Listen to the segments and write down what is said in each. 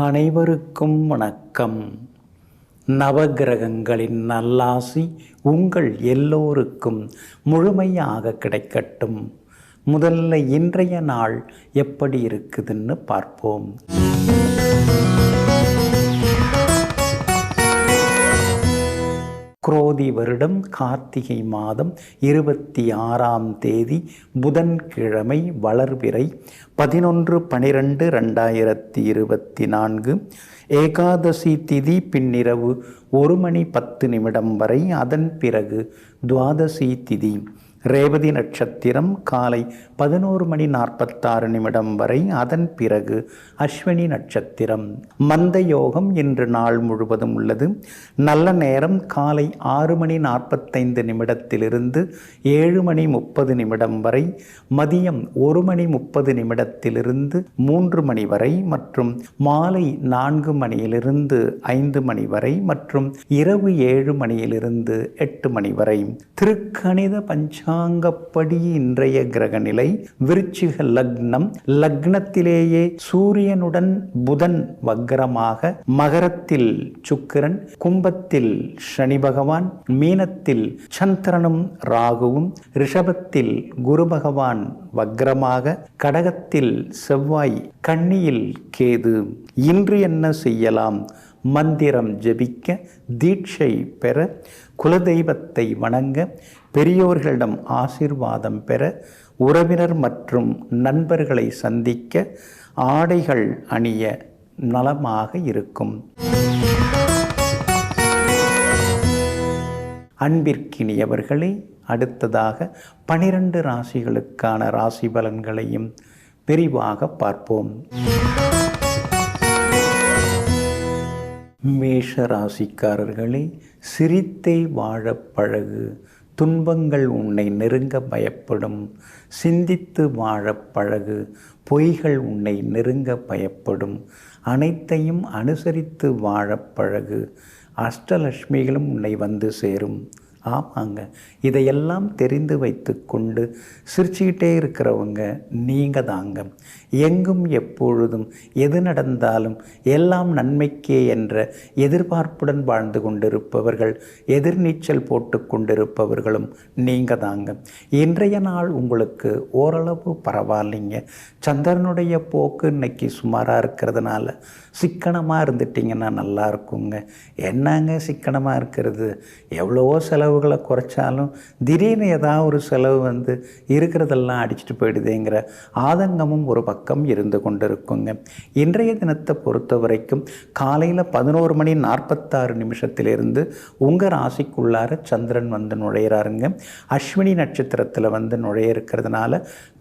அனைவருக்கும் வணக்கம். நவகிரகங்களின் நல்லாசி உங்கள் எல்லோருக்கும் முழுமையாக கிடைக்கட்டும். முதல்ல இன்றைய நாள் எப்படி இருக்குதுன்னு பார்ப்போம். குரோதி வருடம் கார்த்திகை மாதம் 26ஆம் தேதி புதன்கிழமை, வளர்பிறை 11/12/2024. ஏகாதசி திதி பின்னிரவு 1:10 வரை. அதன் பிறகு துவாதசி திதி. ரேவதி நட்சத்திரம் காலை 11:46 வரை. அதன் பிறகு அஸ்வினி நட்சத்திரம். மந்த யோகம் இன்று நாள் முழுவதும் உள்ளது. நல்ல நேரம் காலை 6:45 7:30 வரை, மதியம் 1:30 3 வரை, மற்றும் மாலை 4 5 வரை, மற்றும் இரவு 7 8 வரை. திருக்கணித பஞ்சாங்கப்படி இன்றைய கிரக நிலை விருச்சிக லக்னம். லக்னத்திலேயே சூரியனுடன் புதன் வக்ரமாக, மகரத்தில் சுக்கிரன், கும்பத்தில் சனி பகவான், மீனத்தில் சந்திரனும் ராகுவும், ரிஷபத்தில் குரு பகவான் வக்ரமாக, கடகத்தில் செவ்வாய், கன்னியில் கேது. இன்று என்ன செய்யலாம்? மந்திரம் ஜபிக்க, தீட்சை பெற, குலதெய்வத்தை வணங்க, பெரியோர்களிடம் ஆசீர்வாதம் பெற, உறவினர் மற்றும் நண்பர்களை சந்திக்க, ஆடைகள் அணிய நலமாக இருக்கும். அன்பிற்கினியவர்களே, அடுத்ததாக 12 ராசிகளுக்கான ராசி பலன்களையும் விரிவாக பார்ப்போம். மேஷ ராசிக்காரர்களே, சிரித்தே வாழப் பழகு. துன்பங்கள் உன்னை நெருங்க பயப்படும். சிந்தித்து வாழப் பழகு. பொய்கள் உன்னை நெருங்க பயப்படும். அனைத்தையும் அனுசரித்து வாழப் பழகு. அஷ்டலட்சுமிகளும் உன்னை வந்து சேரும். ஆமாங்க, இதையெல்லாம் தெரிந்து வைத்து கொண்டு சிரிச்சுக்கிட்டே இருக்கிறவங்க நீங்கள் தாங்க. எங்கும் எப்பொழுதும் எது நடந்தாலும் எல்லாம் நன்மைக்கே என்ற எதிர்பார்ப்புடன் வாழ்ந்து கொண்டிருப்பவர்கள், எதிர்நீச்சல் போட்டு கொண்டிருப்பவர்களும் நீங்கள் தாங்க. இன்றைய நாள் உங்களுக்கு ஓரளவு பரவாயில்லைங்க. சந்திரனுடைய போக்கு இன்னைக்கு சுமாராக இருக்கிறதுனால சிக்கனமாக இருந்துட்டிங்கன்னா நல்லா இருக்குங்க. என்னங்க சிக்கனமாக இருக்கிறது? எவ்வளவோ செலவுகளை குறைச்சாலும் திடீர்னு ஏதாவது ஒரு செலவு வந்து இருக்கிறதெல்லாம் அடிச்சுட்டு போயிடுதுங்கிற ஆதங்கமும் ஒரு பக்கம் இருந்து கொண்டிருக்குங்க. இன்றைய தினத்தை பொறுத்த வரைக்கும் காலையில் 11:46 உங்கள் ராசிக்குள்ளார சந்திரன் வந்து நுழையிறாருங்க. அஸ்வினி நட்சத்திரத்தில் வந்து நுழைய இருக்கிறதுனால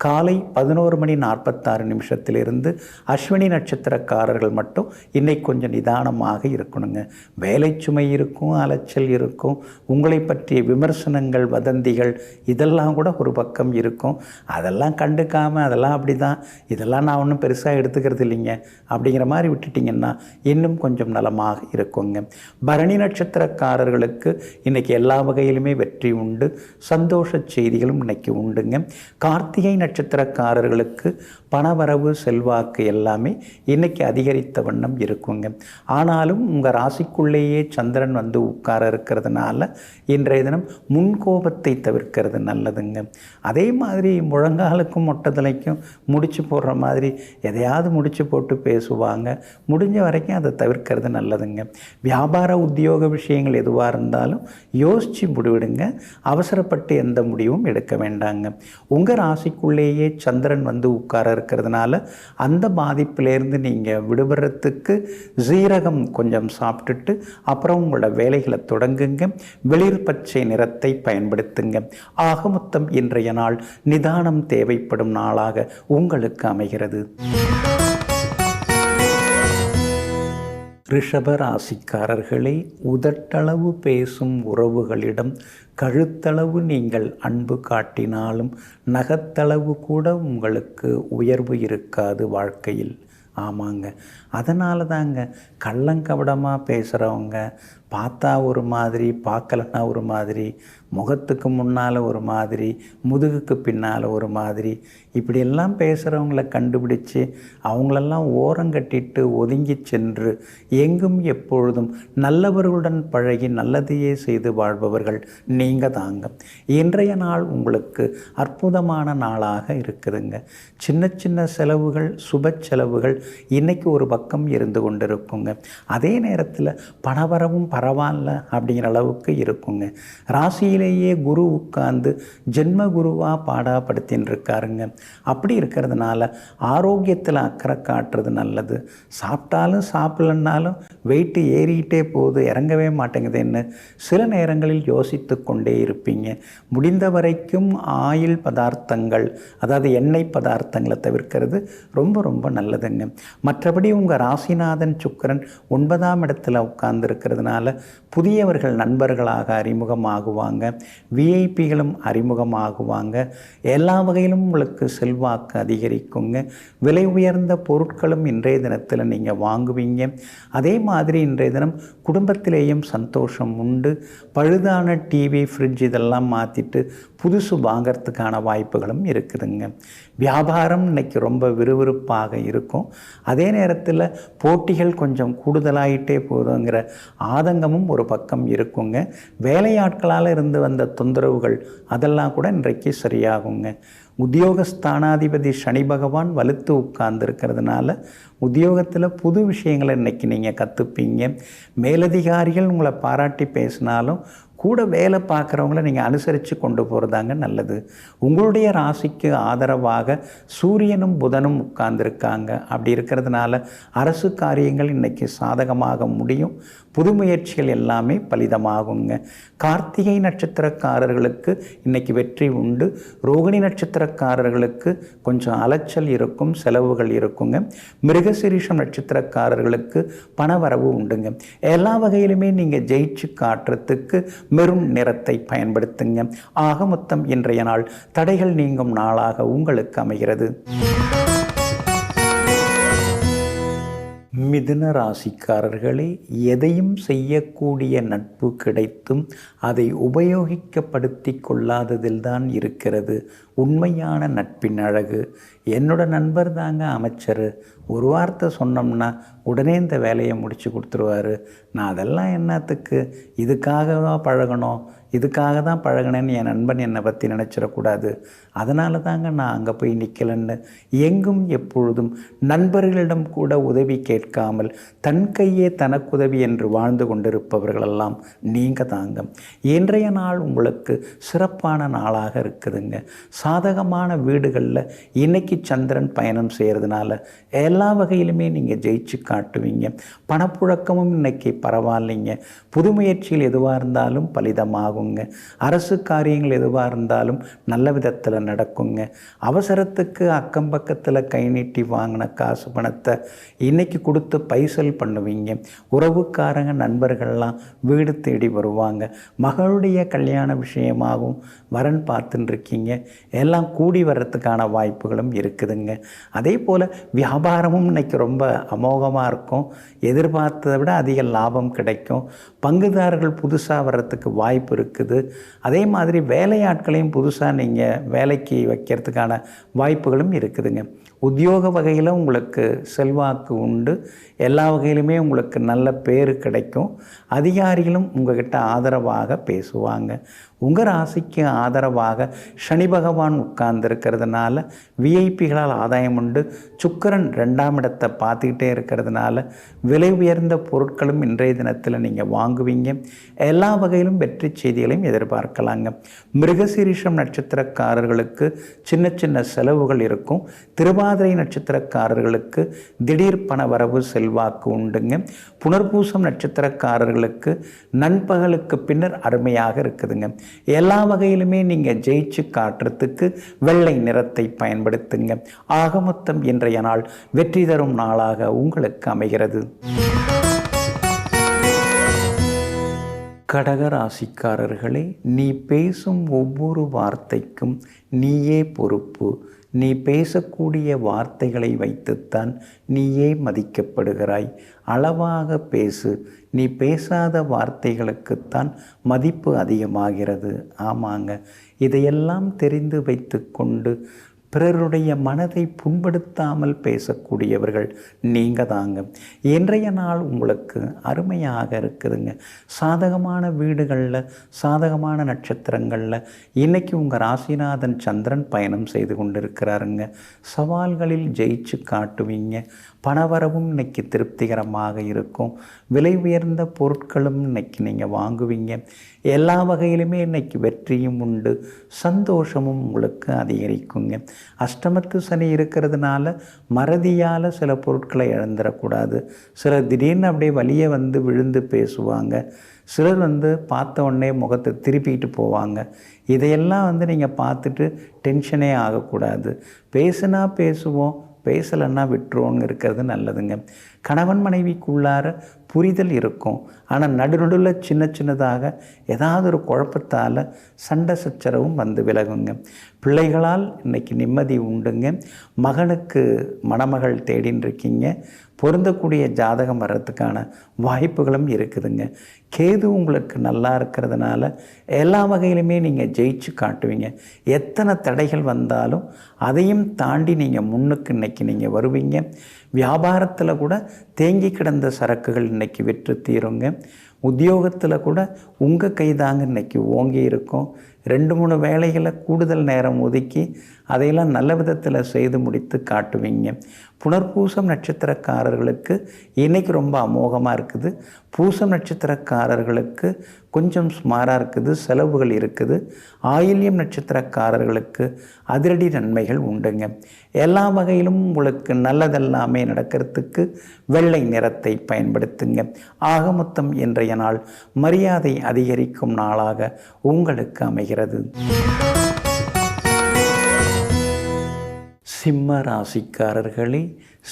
காலை 11:46 அஸ்வினி நட்சத்திரக்காரர்கள் மட்டும் இன்னைக்கு கொஞ்சம் நிதானமாக இருக்கணுங்க. வேலை சுமை இருக்கும், அலைச்சல் இருக்கும், உங்களை பற்றிய விமர்சனங்கள், வதந்திகள் இதெல்லாம் கூட ஒரு பக்கம் இருக்கும். அதெல்லாம் கண்டுக்காமல் அதெல்லாம் அப்படி தான், இதெல்லாம் நான் ஒன்றும் பெருசாக எடுத்துக்கிறது இல்லைங்க அப்படிங்கிற மாதிரி விட்டுட்டிங்கன்னா இன்னும் கொஞ்சம் நலமாக இருக்குங்க. பரணி நட்சத்திரக்காரர்களுக்கு இன்றைக்கி எல்லா வகையிலுமே வெற்றி உண்டு. சந்தோஷ செய்திகளும் இன்றைக்கி உண்டுங்க. கார்த்திகை நட்சத்திரக்காரர்களுக்கு பணவரவு, செல்வாக்கு எல்லாமே இன்றைக்கி அதிகரித்த வண்ணம் இருக்குங்க. ஆனாலும் உங்கள் ராசிக்குள்ளேயே சந்திரன் வந்து உட்கார இருக்கிறதுனால இன்றைய தினம் முன்கோபத்தை தவிர்க்கிறது நல்லதுங்க. அதே மாதிரி முழங்காலுக்கும் மொட்டத்தலைக்கும் முடிச்சு போடுற மாதிரி எதையாவது முடிச்சு போட்டு பேசுவாங்க. முடிஞ்ச வரைக்கும் அதை தவிர்க்கிறது நல்லதுங்க. வியாபார உத்தியோக விஷயங்கள் எதுவாக இருந்தாலும் யோசித்து முடிவிடுங்க. அவசரப்பட்டு எந்த முடிவும் எடுக்க வேண்டாங்க. உங்கள் ராசிக்குள்ளேயே சந்திரன் வந்து உட்கார இருக்கிறதுனால அந்த பாதிப்பிலேருந்து நீங்கள் விடுபடுறதுக்கு சீரகம் கொஞ்சம் சாப்பிட்டுட்டு அப்புறம் உங்களோட வேலைகளை தொடங்குங்க. வெளிர் பச்சை நிறத்தை பயன்படுத்துங்க. ஆக மொத்தம் இன்றைய நாள் நிதானம் தேவைப்படும் நாளாக உங்களுக்கு அமைகிறது. ரிஷப ராசிக்காரர்களே, உதட்டளவு பேசும் உறவுகளிடம் கழுத்தளவு நீங்கள் அன்பு காட்டினாலும் நகத்தளவு கூட உங்களுக்கு உயர்வு இருக்காது வாழ்க்கையில். ஆமாங்க, அதனால தாங்க கள்ளங்கபடமாக பேசுகிறவங்க, பார்த்தா ஒரு மாதிரி, பார்க்கலன்னா ஒரு மாதிரி, முகத்துக்கு முன்னால் ஒரு மாதிரி, முதுகுக்கு பின்னால் ஒரு மாதிரி, இப்படியெல்லாம் பேசுகிறவங்கள கண்டுபிடிச்சு அவங்களெல்லாம் ஓரங்கட்டிட்டு ஒதுங்கி சென்று எங்கும் எப்பொழுதும் நல்லவர்களுடன் பழகி நல்லதையே செய்து வாழ்பவர்கள் நீங்கள் தாங்க. இன்றைய நாள் உங்களுக்கு அற்புதமான நாளாக இருக்குதுங்க. சின்ன சின்ன செலவுகள், சுப செலவுகள் இன்றைக்கி ஒரு பக்கம் இருந்து கொண்டிருக்குங்க. அதே நேரத்தில் பணவரவும் பரவாயில்ல அப்படிங்கிற அளவுக்கு இருக்குங்க. ராசியிலேயே குரு உட்கார்ந்து ஜென்ம குருவாக பாடாப்படுத்தின்னு இருக்காருங்க. அப்படி இருக்கிறதுனால ஆரோக்கியத்தில் அக்கறை காட்டுறது நல்லது. சாப்பிட்டாலும் சாப்பிடலன்னாலும் வெயிட்டு ஏறிக்கிட்டே போகுது, இறங்கவே மாட்டேங்குதுன்னு சில நேரங்களில் யோசித்து கொண்டே இருப்பீங்க. முடிந்த வரைக்கும் ஆயில் பதார்த்தங்கள், அதாவது எண்ணெய் பதார்த்தங்களை தவிர்க்கிறது ரொம்ப ரொம்ப நல்லதுங்க. மற்றபடி உங்கள் ராசிநாதன் சுக்கிரன் 9ஆம் இடத்துல உட்கார்ந்து இருக்கிறதுனால புதியவர்கள் நண்பர்களாக அறிமுகமாகுவாங்க, விஐபிகளும் அறிமுகமாகுவாங்க. எல்லா வகையிலும் உங்களுக்கு செல்வாக்கு அதிகரிக்குங்க. விலை உயர்ந்த பொருட்களும் இன்றைய தினத்தில் நீங்கள் வாங்குவீங்க. அதே மாதிரி இன்றைய தினம் குடும்பத்திலேயும் சந்தோஷம் உண்டு. பழுதான டிவி, ஃப்ரிட்ஜ் இதெல்லாம் மாற்றிட்டு புதுசு வாங்கிறதுக்கான வாய்ப்புகளும் இருக்குதுங்க. வியாபாரம் இன்னைக்கு ரொம்ப விறுவிறுப்பாக இருக்கும். அதே நேரத்தில் போட்டிகள் கொஞ்சம் கூடுதலாயிட்டே போதுங்கிற ஆதங்கமும் ஒரு பக்கம் இருக்குங்க. வேலையாட்களால் இருந்து வந்த தொந்தரவுகள் அதெல்லாம் கூட இன்றைக்கு சரியாகுங்க. உத்தியோகஸ்தானாதிபதி சனி பகவான் வலுத்து உட்கார்ந்துருக்கிறதுனால உத்தியோகத்தில் புது விஷயங்களை இன்றைக்கி நீங்கள் கற்றுப்பீங்க. மேலதிகாரிகள் உங்களை பாராட்டி பேசினாலும் கூட வேலை பார்க்குறவங்கள நீங்கள் அனுசரித்து கொண்டு போகிறதாங்க நல்லது. உங்களுடைய ராசிக்கு ஆதரவாக சூரியனும் புதனும் உட்கார்ந்துருக்காங்க. அப்படி இருக்கிறதுனால அரசு காரியங்கள் இன்றைக்கி சாதகமாக முடியும். புது முயற்சிகள் எல்லாமே பலிதமாகுங்க. கார்த்திகை நட்சத்திரக்காரர்களுக்கு இன்றைக்கி வெற்றி உண்டு. ரோகிணி நட்சத்திரக்காரர்களுக்கு கொஞ்சம் அலைச்சல் இருக்கும், செலவுகள் இருக்குங்க. மிருகசீரிஷம் நட்சத்திரக்காரர்களுக்கு பணவரவு உண்டுங்க. எல்லா வகையிலுமே நீங்கள் ஜெயிச்சு காட்டுறதுக்கு மெரூன் நிறத்தை பயன்படுத்துங்க. ஆக மொத்தம் இன்றைய நாள் தடைகள் நீங்கும் நாளாக உங்களுக்கு அமைகிறது. மிதுன ராசிக்காரர்களே, எதையும் செய்யக்கூடிய நட்பு கிடைத்தும் அதை உபயோகிக்கப்படுத்தி கொள்ளாததில்தான் இருக்கிறது உண்மையான நட்பின் அழகு. என்னோட நண்பர் தாங்க அமைச்சர், ஒரு வார்த்தை சொன்னோம்னா உடனே இந்த வேலையை முடித்து கொடுத்துருவார். நான் அதெல்லாம் என்னத்துக்கு, இதுக்காக தான் பழகணும், இதுக்காக தான் பழகினேன்னு என் நண்பன் என்னை பற்றி நினச்சிடக்கூடாது, அதனால தாங்க நான் அங்கே போய் நிற்கலன்னு எங்கும் எப்பொழுதும் நண்பர்களிடம் கூட உதவி கேட்காமல் தன் கையே தனக்குதவி என்று வாழ்ந்து கொண்டிருப்பவர்களெல்லாம் நீங்கள் தாங்க. இன்றைய நாள் உங்களுக்கு சிறப்பான நாளாக இருக்குதுங்க. சாதகமான வீடுகளில் இன்னைக்கு சந்திரன் பயணம் செய்கிறதுனால எல்லா வகையிலுமே நீங்கள் ஜெயிச்சு காட்டுவீங்க. பணப்புழக்கமும் இன்னைக்கு பரவாயில்லைங்க. புது முயற்சிகள் எதுவாக இருந்தாலும் பலிதமாகுங்க. அரசு காரியங்கள் எதுவாக இருந்தாலும் நல்ல விதத்தில் நடக்குங்க. அவசரத்துக்கு அக்கம் பக்கத்தில் கை நீட்டி வாங்கின காசு பணத்தை இன்னைக்கு கொடுத்து பைசல் பண்ணுவீங்க. உறவுக்காரங்க நண்பர்கள்லாம் வீடு தேடி வருவாங்க. மகளுடைய கல்யாண விஷயமாகவும் வரன் பார்த்துன்னு இருக்கீங்க, எல்லாம் கூடி வர்றதுக்கான வாய்ப்புகளும் இருக்குதுங்க. அதே போல் வியாபாரமும் இன்னைக்கு ரொம்ப அமோகமாக இருக்கும். எதிர்பார்த்ததை விட அதிக லாபம் கிடைக்கும். பங்குதாரர்கள் புதுசாக வர்றதுக்கு வாய்ப்பு இருக்குது. அதே மாதிரி வேலையாட்களையும் புதுசாக நீங்கள் வேலைக்கு வைக்கிறதுக்கான வாய்ப்புகளும் இருக்குதுங்க. உத்தியோக வகையில் உங்களுக்கு செல்வாக்கு உண்டு. எல்லா வகையிலுமே உங்களுக்கு நல்ல பேர் கிடைக்கும். அதிகாரிகளும் உங்கள்கிட்ட ஆதரவாக பேசுவாங்க. உங்கள் ராசிக்கு ஆதரவாக சனி பகவான் உட்கார்ந்துருக்கிறதுனால விஐபிகளால் ஆதாயம் உண்டு. சுக்கிரன் 2ஆம் இடத்தை பார்த்துக்கிட்டே இருக்கிறதுனால விலை உயர்ந்த பொருட்களும் இன்றைய தினத்தில் நீங்கள் வாங்குவீங்க. எல்லா வகையிலும் வெற்றி செய்திகளையும் எதிர்பார்க்கலாங்க. மிருகசீரிஷம் நட்சத்திரக்காரர்களுக்கு சின்ன சின்ன செலவுகள் இருக்கும். திருவாதிரை நட்சத்திரக்காரர்களுக்கு திடீர் பண வரவு செல்வாக்கு உண்டுங்க. புனர்பூசம் நட்சத்திரக்காரர்களுக்கு நண்பகலுக்கு பின்னர் அருமையாக இருக்குதுங்க. எல்லா வகையிலுமே நீங்கள் ஜெயிச்சு காட்டுறதுக்கு வெள்ளை நிறத்தை பயன்படுத்துங்க. ஆக மொத்தம் இன்றைய நாள் வெற்றி தரும் நாளாக உங்களுக்கு அமைகிறது. கடகராசிக்காரர்களே, நீ பேசும் ஒவ்வொரு வார்த்தைக்கும் நீயே பொறுப்பு. நீ பேசக்கூடிய வார்த்தைகளை வைத்துத்தான் நீயே மதிக்கப்படுகிறாய். அளவாக பேசு. நீ பேசாத வார்த்தைகளுக்குத்தான் மதிப்பு அதிகமாகிறது. ஆமாங்க, இதையெல்லாம் தெரிந்து வைத்து கொண்டு பிறருடைய மனதை புண்படுத்தாமல் பேசக்கூடியவர்கள் நீங்கள் தாங்க. இன்றைய நாள் உங்களுக்கு அருமையாக இருக்குதுங்க. சாதகமான வீடுகளில், சாதகமான நட்சத்திரங்களில் இன்றைக்கி உங்கள் ராசிநாதன் சந்திரன் பயணம் செய்து கொண்டிருக்கிறாருங்க. சவால்களில் ஜெயிச்சு காட்டுவீங்க. பணவரவும் இன்னைக்கு திருப்திகரமாக இருக்கும். விலை உயர்ந்த பொருட்களும் இன்னைக்கு நீங்கள் வாங்குவீங்க. எல்லா வகையிலுமே இன்னைக்கு வெற்றியும் உண்டு, சந்தோஷமும் உங்களுக்கு அதிகரிக்குங்க. அஷ்டமத்து சனி இருக்கிறதுனால மறதியால் சில பொருட்களை இழந்துடக்கூடாது. சிலர் திடீர்னு அப்படியே வலியை விழுந்து பேசுவாங்க. சிலர் பார்த்த உடனே முகத்தை திருப்பிட்டு போவாங்க. இதையெல்லாம் நீங்கள் பார்த்துட்டு டென்ஷனே ஆகக்கூடாது. பேசுனா பேசுவோம், பேசலைன்னா விட்டுருவோன்னு இருக்கிறது நல்லதுங்க. கணவன் மனைவிக்குள்ளார புரிதல் இருக்கும். ஆனால் நடுநடுவில் சின்னதாக ஏதாவது ஒரு குழப்பத்தால் சண்டை சச்சரவும் விலகுங்க. பிள்ளைகளால் இன்றைக்கி நிம்மதி உண்டுங்க. மகனுக்கு மணமகள் தேடின்னு இருக்கீங்க. பொருந்தக்கூடிய ஜாதகம் வர்றதுக்கான வாய்ப்புகளும் இருக்குதுங்க. கேது உங்களுக்கு நல்லா இருக்கிறதுனால எல்லா வகையிலுமே நீங்கள் ஜெயிச்சு காட்டுவீங்க. எத்தனை தடைகள் வந்தாலும் அதையும் தாண்டி நீங்கள் முன்னுக்கு இன்றைக்கி நீங்கள் வருவீங்க. வியாபாரத்தில் கூட தேங்கி கிடந்த சரக்குகள் இன்றைக்கி விற்று தீருங்க. உத்தியோகத்தில் கூட உங்கள் கைதாங்க இன்றைக்கி ஓங்கி இருக்கும். 2-3 வேலைகளை கூடுதல் நேரம் ஒதுக்கி அதையெல்லாம் நல்ல விதத்தில் செய்து முடித்து காட்டுவீங்க. புனர்பூசம் நட்சத்திரக்காரர்களுக்கு இன்றைக்கி ரொம்ப அமோகமாக இருக்குது. பூசம் நட்சத்திரக்காரர்களுக்கு கொஞ்சம் சுமாராக இருக்குது, செலவுகள் இருக்குது. ஆயில்யம் நட்சத்திரக்காரர்களுக்கு அதிரடி நன்மைகள் உண்டுங்க. எல்லா வகையிலும் உங்களுக்கு நல்லதெல்லாமே நடக்கிறதுக்கு வெள்ளை நிறத்தை பயன்படுத்துங்க. ஆக மொத்தம் இன்றைய நாள் மரியாதை அதிகரிக்கும் நாளாக உங்களுக்கு அமைகிறது. சிம்ம ராசிக்காரர்களே,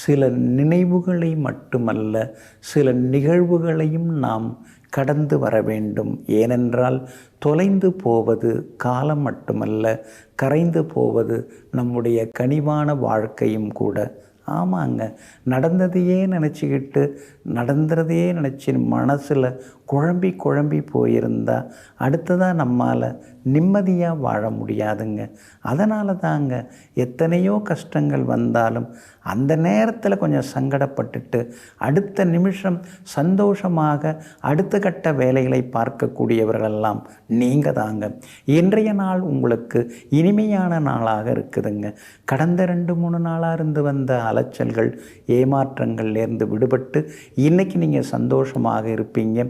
சில நினைவுகளை மட்டுமல்ல, சில நிகழ்வுகளையும் நாம் கடந்து வர வேண்டும். ஏனென்றால் தொலைந்து போவது காலம் மட்டுமல்ல, கரைந்து போவது நம்முடைய கனிவான வாழ்க்கையும் கூட. ஆமாங்க, நடந்ததையே நினச்சிக்கிட்டு நடந்துறதையே நினச்சி மனசில் குழம்பி போயிருந்தால் அடுத்ததாக நம்மால் நிம்மதியாக வாழ முடியாதுங்க. அதனால தாங்க எத்தனையோ கஷ்டங்கள் வந்தாலும் அந்த நேரத்தில் கொஞ்சம் சங்கடப்பட்டுட்டு அடுத்த நிமிஷம் சந்தோஷமாக அடுத்த கட்ட வேலைகளை பார்க்கக்கூடியவர்களெல்லாம் நீங்கள் தாங்க. இன்றைய நாள் உங்களுக்கு இனிமையான நாளாக இருக்குதுங்க. கடந்த 2-3 நாளாக இருந்து வந்த அலைச்சல்கள், ஏமாற்றங்கள்லேருந்து விடுபட்டு இன்றைக்கி நீங்கள் சந்தோஷமாக இருப்பீங்க.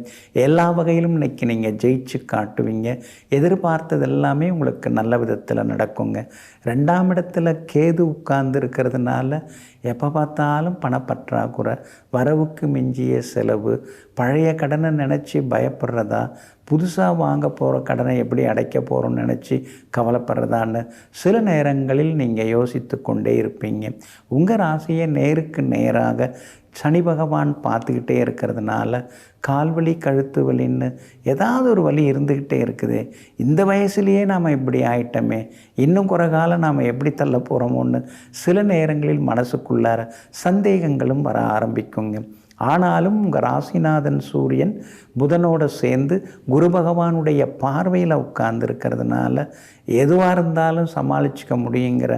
எல்லா வகையிலும் இன்றைக்கி நீங்கள் ஜெயிச்சு காட்டுவீங்க. எதிர்பார்த்தது எல்லாமே உங்களுக்கு நல்ல விதத்தில் நடக்குங்க. 2ஆம் இடத்துல கேது உட்கார்ந்து இருக்கிறதுனால எப்போ பார்த்தாலும் பணப்பற்றாக்குறை, வரவுக்கு மிஞ்சிய செலவு, பழைய கடனை நினச்சி பயப்படுறதா, புதுசாக வாங்க போகிற கடனை எப்படி அடைக்க போகிறோன்னு நினச்சி கவலைப்படுறதான்னு சில நேரங்களில் நீங்கள் யோசித்து கொண்டே இருப்பீங்க. உங்கள் ராசியை நேருக்கு நேராக சனி பகவான் பார்த்துக்கிட்டே இருக்கிறதுனால கால்வலி, கழுத்து வலின்னு ஏதாவது ஒரு வலி இருந்துக்கிட்டே இருக்குது. இந்த வயசுலேயே நாம் இப்படி ஆயிட்டோமே, இன்னும் குறை காலம் நாம் எப்படி தள்ள போகிறோமோன்னு சில நேரங்களில் மனசுக்குள்ளார சந்தேகங்களும் வர ஆரம்பிக்குங்க. ஆனாலும் உங்கள் ராசிநாதன் சூரியன் புதனோடு சேர்ந்து குரு பகவானுடைய பார்வையில் உட்கார்ந்துருக்கிறதுனால எதுவாக இருந்தாலும் சமாளிச்சுக்க முடியுங்கிற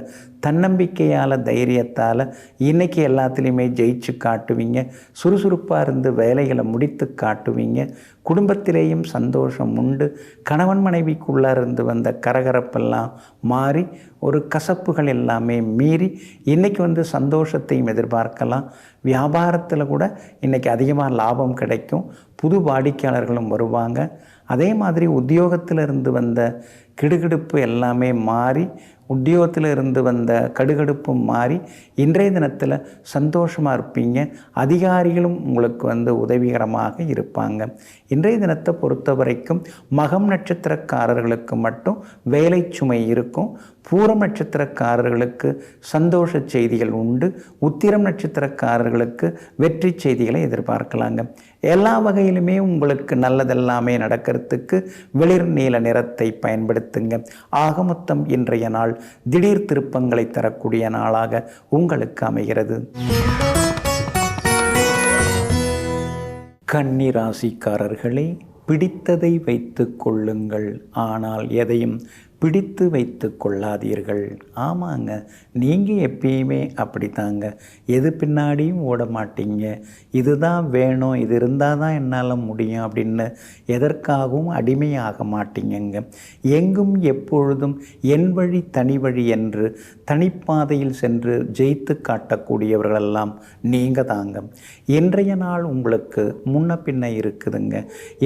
தன்னம்பிக்கையால், தைரியத்தால் இன்றைக்கி எல்லாத்துலேயுமே ஜெயிச்சு காட்டுவீங்க. சுறுசுறுப்பாக இருந்து வேலைகளை முடித்து காட்டுவீங்க. குடும்பத்திலேயும் சந்தோஷம் உண்டு. கணவன் மனைவிக்குள்ளே இருந்து வந்த கரகரப்பெல்லாம் மாறி ஒரு கசப்புகள் எல்லாமே மீறி இன்றைக்கி சந்தோஷத்தையும் எதிர்பார்க்கலாம். வியாபாரத்தில் கூட இன்றைக்கி அதிகமாக லாபம் கிடைக்கும். புது வாடிக்கையாளர்களும் வருவாங்க. அதே மாதிரி உத்தியோகத்தில் இருந்து வந்த கிடுகிடுப்பு எல்லாமே மாறி, உத்தியோகத்தில் இருந்து வந்த கடுகடுப்பும் மாறி இன்றைய தினத்தில் சந்தோஷமாக இருப்பீங்க. அதிகாரிகளும் உங்களுக்கு உதவிகரமாக இருப்பாங்க. இன்றைய தினத்தை பொறுத்த வரைக்கும் மகம் நட்சத்திரக்காரர்களுக்கு மட்டும் வேலை சுமை இருக்கும். பூரம் நட்சத்திரக்காரர்களுக்கு சந்தோஷ செய்திகள் உண்டு. உத்திரம் நட்சத்திரக்காரர்களுக்கு வெற்றி செய்திகளை எதிர்பார்க்கலாங்க. எல்லா வகையிலுமே உங்களுக்கு நல்லதெல்லாமே நடக்கிறதுக்கு வெளிர் நீல நிறத்தை பயன்படுத்துங்க. ஆக மொத்தம் இன்றைய நாள் திடீர் திருப்பங்களை தரக்கூடிய நாளாக உங்களுக்கு அமைகிறது. கன்னி ராசிக்காரர்களே, பிடித்ததை வைத்து கொள்ளுங்கள், ஆனால் எதையும் பிடித்து வைத்து கொள்ளாதீர்கள். ஆமாங்க, நீங்கள் எப்பயுமே அப்படித்தாங்க. எது பின்னாடியும் ஓட மாட்டீங்க. இதுதான் வேணும், இது இருந்தால் தான் என்னால் முடியும் அப்படின்னு எதற்காகவும் அடிமையாக மாட்டீங்கங்க. எங்கும் எப்பொழுதும் என் வழி தனி வழி என்று தனிப்பாதையில் சென்று ஜெயித்து காட்டக்கூடியவர்களெல்லாம் நீங்கள் தாங்க. இன்றைய நாள் உங்களுக்கு முன்ன பின்ன இருக்குதுங்க.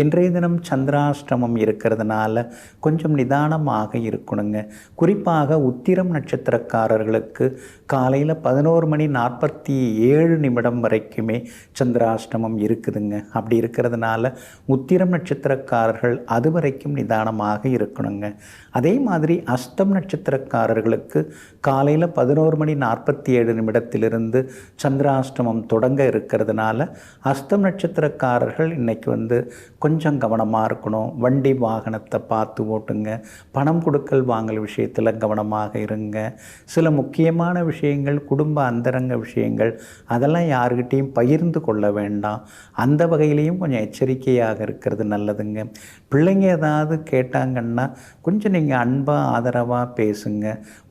இன்றைய தினம் சந்திராஷ்டமம் இருக்கிறதுனால கொஞ்சம் நிதானமாக இருக்கணுங்க. குறிப்பாக உத்திரம் நட்சத்திரக்காரர்களுக்கு காலையில் 11:47 வரைக்குமே சந்திராஷ்டமம் இருக்குதுங்க. அப்படி இருக்கிறதுனால உத்திரம் நட்சத்திரக்காரர்கள் அது வரைக்கும் நிதானமாக இருக்கணுங்க. அதே மாதிரி அஸ்தம் நட்சத்திரக்காரர்களுக்கு காலையில் 11:47 சந்திராஷ்டமம் தொடங்க இருக்கிறதுனால அஸ்தம் நட்சத்திரக்காரர்கள் இன்றைக்கி கொஞ்சம் கவனமாக இருக்கணும். வண்டி வாகனத்தை பார்த்து ஓட்டுங்க. பணம் கொடுக்கல் வாங்கல் விஷயத்தில் கவனமாக இருங்க. சில முக்கியமான விஷயங்கள், குடும்ப அந்தரங்க விஷயங்கள், அதெல்லாம் யாருக்கிட்டையும் பகிர்ந்து கொள்ள வேண்டாம். அந்த வகையிலையும் கொஞ்சம் எச்சரிக்கையாக இருக்கிறது நல்லதுங்க. பிள்ளைங்க ஏதாவது கேட்டாங்கன்னா கொஞ்சம் நீங்கள் அன்பாக ஆதரவாக பேசுங்க.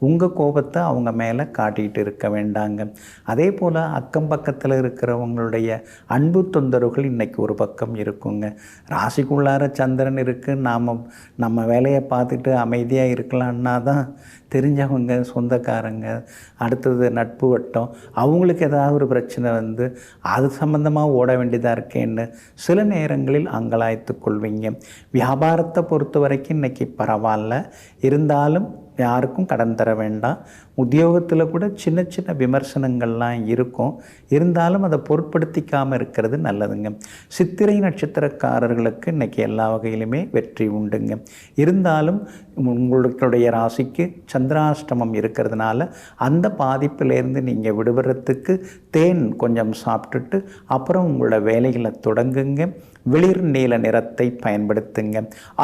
உங்கள் கோபத்தை அவங்க மேலே காட்டிகிட்டு இருக்க வேண்டாங்க. அதே போல் அக்கம் பக்கத்தில் இருக்கிறவங்களுடைய அன்பு தொந்தரவுகள் இன்றைக்கி ஒரு பக்கம் இருக்குங்க. ராசிக்குள்ளார சந்திரன் இருக்குது, நாம் நம்ம வேலையை பார்த்துட்டு அமைதியாக இருக்கலான்னா தான் தெரிஞ்சவங்க, சொந்தக்காரங்க, அடுத்தது நட்பு வட்டம், அவங்களுக்கு ஏதாவது ஒரு பிரச்சனை அது சம்பந்தமாக ஓட வேண்டியதாக இருக்கேன்னு சில நேரங்களில் அங்கலாய்த்து கொள்வீங்க. வியாபாரத்தை பொறுத்த வரைக்கும் இன்றைக்கி பரவாயில்ல, இருந்தாலும் யாருக்கும் கடன் தர வேண்டாம். உத்தியோகத்தில் கூட சின்ன சின்ன விமர்சனங்கள்லாம் இருக்கும், இருந்தாலும் அதை பொருட்படுத்திக்காமல் இருக்கிறது நல்லதுங்க. சித்திரை நட்சத்திரக்காரர்களுக்கு இன்றைக்கி எல்லா வகையிலுமே வெற்றி உண்டுங்க. இருந்தாலும் உங்களுடைய ராசிக்கு சந்திராஷ்டமம் இருக்கிறதுனால அந்த பாதிப்பிலேருந்து நீங்கள் விடுபடுறதுக்கு தேன் கொஞ்சம் சாப்பிட்டுட்டு அப்புறம் உங்களோட வேலைகளை தொடங்குங்க. வெளிர் நீல நிறத்தை பயன்படுத்துங்க.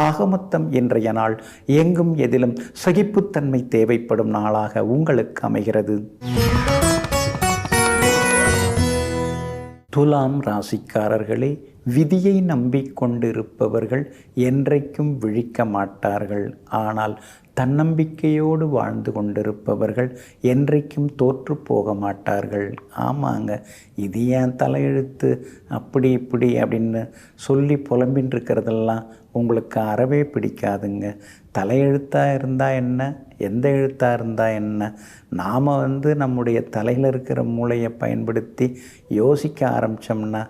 ஆக மொத்தம் இன்றைய நாள் எங்கும் எதிலும் சகிப்புத்தன்மை தேவைப்படும் நாளாக உங்களுக்கு அமைகிறது. துலாம் ராசிக்காரர்களே, விதியை நம்பிக்கொண்டிருப்பவர்கள் என்றைக்கும் விழிக்க மாட்டார்கள். ஆனால் தன்னம்பிக்கையோடு வாழ்ந்து கொண்டிருப்பவர்கள் என்றைக்கும் தோற்று போக மாட்டார்கள். ஆமாங்க, இது ஏன் தலையெழுத்து அப்படி இப்படி அப்படின்னு சொல்லி புலம்பின்னு இருக்கிறதெல்லாம் உங்களுக்கு அறவே பிடிக்காதுங்க. தலையெழுத்தாக இருந்தால் என்ன, எந்த எழுத்தாக இருந்தால் என்ன, நாம் நம்முடைய தலையில் இருக்கிற மூளையை பயன்படுத்தி யோசிக்க ஆரம்பித்தோம்னா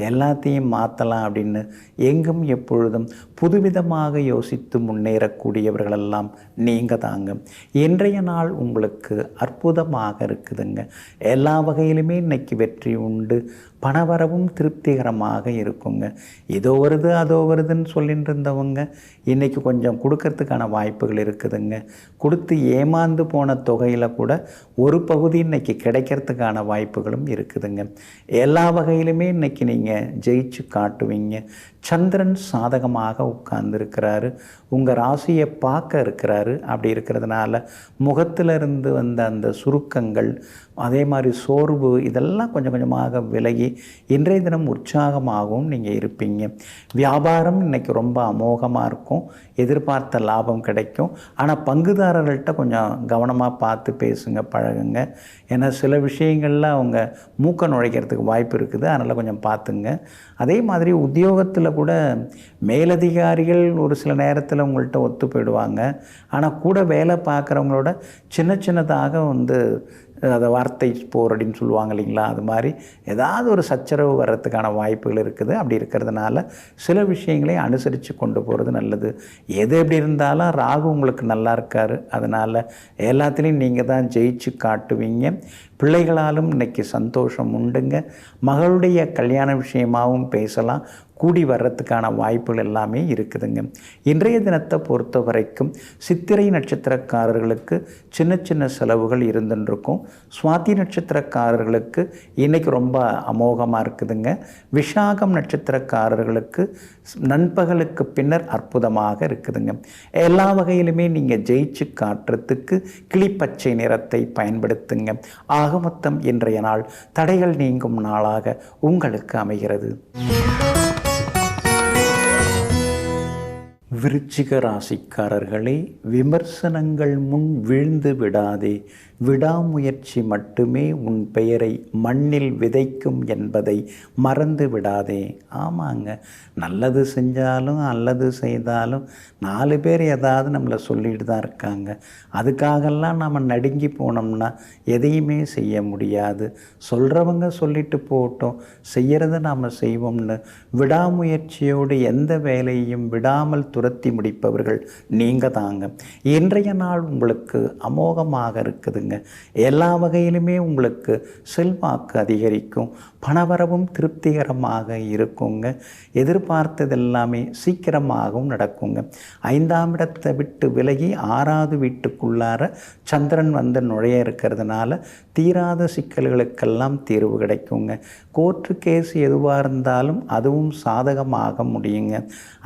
எல்லாத்தையும் மாற்றலாம் அப்படின்னு எங்கும் எப்பொழுதும் புதுவிதமாக யோசித்து முன்னேறக்கூடியவர்களெல்லாம் நீங்கள் தாங்க. இன்றைய நாள் உங்களுக்கு அற்புதமாக இருக்குதுங்க. எல்லா வகையிலுமே இன்றைக்கி வெற்றி உண்டு. பணவரவும் திருப்திகரமாக இருக்குங்க. இதோ வருது அதோ வருதுன்னு சொல்லிட்டு இருந்தவங்க இன்றைக்கி கொஞ்சம் கொடுக்கறதுக்கான வாய்ப்புகள் இருக்குதுங்க. கொடுத்து ஏமாந்து போன தொகையில் கூட ஒரு பகுதி இன்றைக்கி கிடைக்கிறதுக்கான வாய்ப்புகளும் இருக்குதுங்க. எல்லா வகையிலுமே இன்றைக்கி நீங்கள் ஜெயிச்சு காட்டுவீங்க. சந்திரன் சாதகமாக உட்கார்ந்துருக்கிறாரு, உங்கள் ராசியை பார்க்க இருக்கிறாரு. அப்படி இருக்கிறதுனால முகத்திலிருந்து வந்த அந்த சுருக்கங்கள், அதே மாதிரி சோர்வு, இதெல்லாம் கொஞ்சம் கொஞ்சமாக விலகி இன்றைய தினம் உற்சாகமாகவும் நீங்கள் இருப்பீங்க. வியாபாரம் இன்றைக்கி ரொம்ப அமோகமாக இருக்கும். எதிர்பார்த்த லாபம் கிடைக்கும். ஆனால் பங்குதாரர்கள்ட்ட கொஞ்சம் கவனமாக பார்த்து பேசுங்க, பழகுங்க. ஏன்னா சில விஷயங்களில் அவங்க மூக்க நுழைக்கிறதுக்கு வாய்ப்பு இருக்குது, அதனால் கொஞ்சம் பார்த்துங்க. அதே மாதிரி உத்தியோகத்தில் கூட மேலதிகாரிகள் ஒரு சில நேரத்தில் உங்கள்கிட்ட ஒத்து போயிடுவாங்க. ஆனால் கூட வேலை பார்க்குறவங்களோட சின்ன சின்னதாக அதை வார்த்தை போர் அப்படின்னு சொல்லுவாங்க இல்லைங்களா, அது மாதிரி ஏதாவது ஒரு சச்சரவு வர்றதுக்கான வாய்ப்புகள் இருக்குது. அப்படி இருக்கிறதுனால சில விஷயங்களை அனுசரித்து கொண்டு போகிறது நல்லது. எது எப்படி இருந்தாலும் ராகு உங்களுக்கு நல்லா இருக்கார், அதனால் எல்லாத்துலேயும் நீங்கள் தான் ஜெயிச்சு காட்டுவீங்க. பிள்ளைகளாலும் இன்றைக்கி சந்தோஷம் உண்டுங்க. மகளுடைய கல்யாண விஷயமாகவும் பேசலாம். கூடி வர்றதுக்கான வாய்ப்புகள் எல்லாமே இருக்குதுங்க. இன்றைய தினத்தை பொறுத்த வரைக்கும் சித்திரை நட்சத்திரக்காரர்களுக்கு சின்ன சின்ன செலவுகள் இருந்துருக்கும். சுவாதி நட்சத்திரக்காரர்களுக்கு இன்றைக்கி ரொம்ப அமோகமாக இருக்குதுங்க. விஷாகம் நட்சத்திரக்காரர்களுக்கு நண்பகலுக்கு பின்னர் அற்புதமாக இருக்குதுங்க. எல்லா வகையிலுமே நீங்கள் ஜெயிச்சு காட்டுறதுக்கு கிளிப்பச்சை நிறத்தை பயன்படுத்துங்க. ஆக மொத்தம் இன்றைய நாள் தடைகள் நீங்கும் நாளாக உங்களுக்கு அமைகிறது. விருச்சிக ராசிக்காரர்களே, விமர்சனங்கள் முன் வீழ்ந்து விடாதே. விடாமுயற்சி மட்டுமே உன் பெயரை மண்ணில் விதைக்கும் என்பதை மறந்து விடாதே. ஆமாங்க, நல்லது செஞ்சாலும் அல்லது செய்தாலும் 4 பேர் ஏதாவது நம்மளை சொல்லிட்டு தான் இருக்காங்க. அதுக்காகலாம் நம்ம நடுங்கி போனோம்னா எதையுமே செய்ய முடியாது. சொல்கிறவங்க சொல்லிட்டு போகட்டும், செய்கிறத நாம் செய்வோம்னு விடாமுயற்சியோடு எந்த வேலையையும் விடாமல் துரத்தி முடிப்பவர்கள் நீங்கள் தாங்க. இன்றைய நாள் உங்களுக்கு அமோகமாக இருக்குதுங்க. எல்லா வகையிலுமே உங்களுக்கு செல்வாக்கு அதிகரிக்கும், பணவரவும் திருப்திகரமாக இருக்குங்க. எதிர்பார்த்தது எல்லாமே சீக்கிரமாகவும் நடக்குங்க. 5ஆம் இடத்தை விட்டு விலகி 6வது வீட்டுக்குள்ளார சந்திரன் வந்து நுழைய இருக்கிறதுனால தீராத சிக்கல்களுக்கெல்லாம் தீர்வு கிடைக்குங்க. கோர்ட்டு கேஸ் எதுவாக இருந்தாலும் அதுவும் சாதகமாக முடியுங்க.